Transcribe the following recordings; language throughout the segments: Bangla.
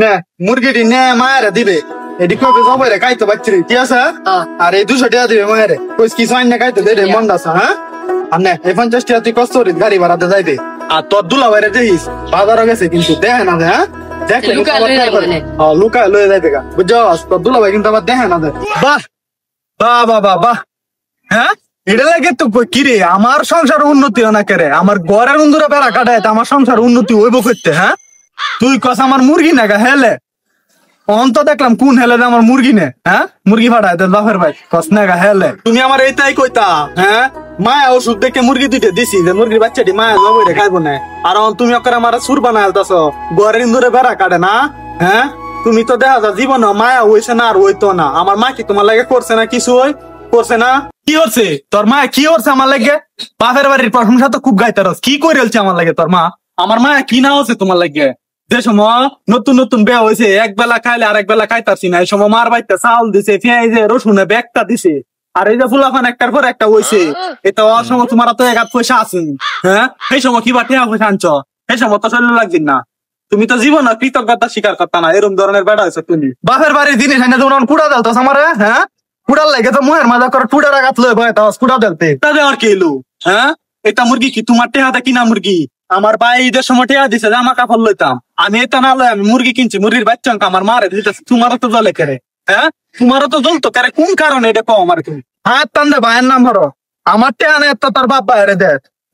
নে মুরগিটি নে মায়েরা দিবে এটি কবে সবাই রে খাইতে পারছি ঠিক আছে আর এই 200 টাকা দিবে মায়েরে কইস কিছু আইন না খাইতে দে মন দাস হ্যাঁ আর নে এই 50 টাকা তুই কষ্ট করিস গাড়ি ভাড়াতে যাইবে আর তোর দুলা বাইরে দেখিস বাজারও গেছে কিন্তু দেখে না হ্যাঁ দেখলে লুকা লয়ে যাইবে গা বুঝছস তোর দুলা ভাই কিন্তু আবার দেখে না বাহ বাহ বাহ বাহ বাহ হ্যাঁ এটা লাগে তো কি রে আমার সংসার উন্নতি হয় না কেরে আমার ঘরের বন্ধুরা বেড়া কাটায় আমার সংসার উন্নতি হইব করতে হ্যাঁ তুই কস আমার মুরগি না গা হেলে অন্ত দেখলাম কোন হেলে আমার মুরগি নে হ্যাঁ মুরগি ফাটায় তোর বাপের ভাই কস না গা হেলে তুমি আমার এইটাই কইতা হ্যাঁ মায়া ওষুধ দেখে মুরগি দুইটা দিছি যে মুরগির বাচ্চাটি মায়া জবই রে খাইবো না আর তুমি ওকে আমার সুর বানায় আলতাছ ঘরের বন্ধুরে বেড়া কাটে না হ্যাঁ তুমি তো দেখা যা জীবন মায়া হইছে না আর হইতো না আমার মা কি তোমার লাগে করছে না কিছু করছে না কি হচ্ছে তোর মা কি হচ্ছে আমার লাগে বাপের বাড়ির প্রশংসা তো খুব গাইতারস কি করে হচ্ছে আমার লাগে তোর মা আমার মা কি না হচ্ছে তোমার লাগে যে সময় নতুন নতুন বিয়ে হয়েছে এক বেলা খাইলে আরেক বেলা খাইতাছি না এই সময় মার বাড়িতে চাউল দিছে পেঁয়াজে রসুনে ব্যাগটা দিছে আর এই যে ফুলাফান একটার পর একটা হয়েছে এটা ওর সময় তোমার তো 1 হাত পয়সা আছে হ্যাঁ সেই সময় কি বা টেয়া পয়সা আনছ সেই সময় তো চলে লাগছিস না তুমি তো জীবন কৃতজ্ঞতা স্বীকার করতা না এরকম ধরনের বেড়া হয়েছে তুমি বাপের বাড়ির জিনিস এনে যেমন কুড়া দেলতো আমার হ্যাঁ কুড়ার লাগে তো মুহের মাজা করে টুডা রাখাত লয়ে ভাই তাও কুড়া দেলতে তাদের আর কি এলো হ্যাঁ এটা মুরগি কি তোমার টেহাতে কিনা মুরগি আমার ভাই ঈদের সময় টেহা দিছে জামা কাপড় লইতাম আমি এটা না লই আমি মুরগি কিনছি মুরগির বাচ্চা আমার মারে দিতেছে তোমারও তো জলে কেরে হ্যাঁ তোমারও তো জ্বলতো কেরে কোন কারণে এটা কও আমার তুমি হাত টান দে ভাইয়ের নাম ধরো আমার টেহা নেই তো তোর বাপ বাইরে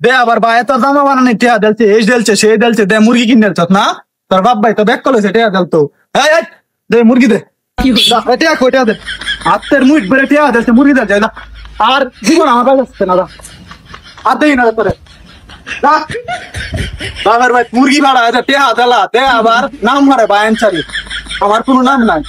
দে আবার ভাই তোর জামা বানানি টেহা দেলছে এই দেলছে সেই দেলছে দে মুরগি কিনে দেলছ না তোর বাপ ভাই তো ব্যাক করেছে টেহা দেলতো দে মুরগি দে টেহা কই টেহা দে হাতের মুঠ বেড়ে টেহা দেলছে মুরগি দেলছে না আর জীবন আমার কাছে আসছে না আর দেই না তোরে বাবার ভাই মুরগি ভাড়া টেহা দেলা দে আবার নাম মারে বায়ান চারি আমার কোনো নাম নাই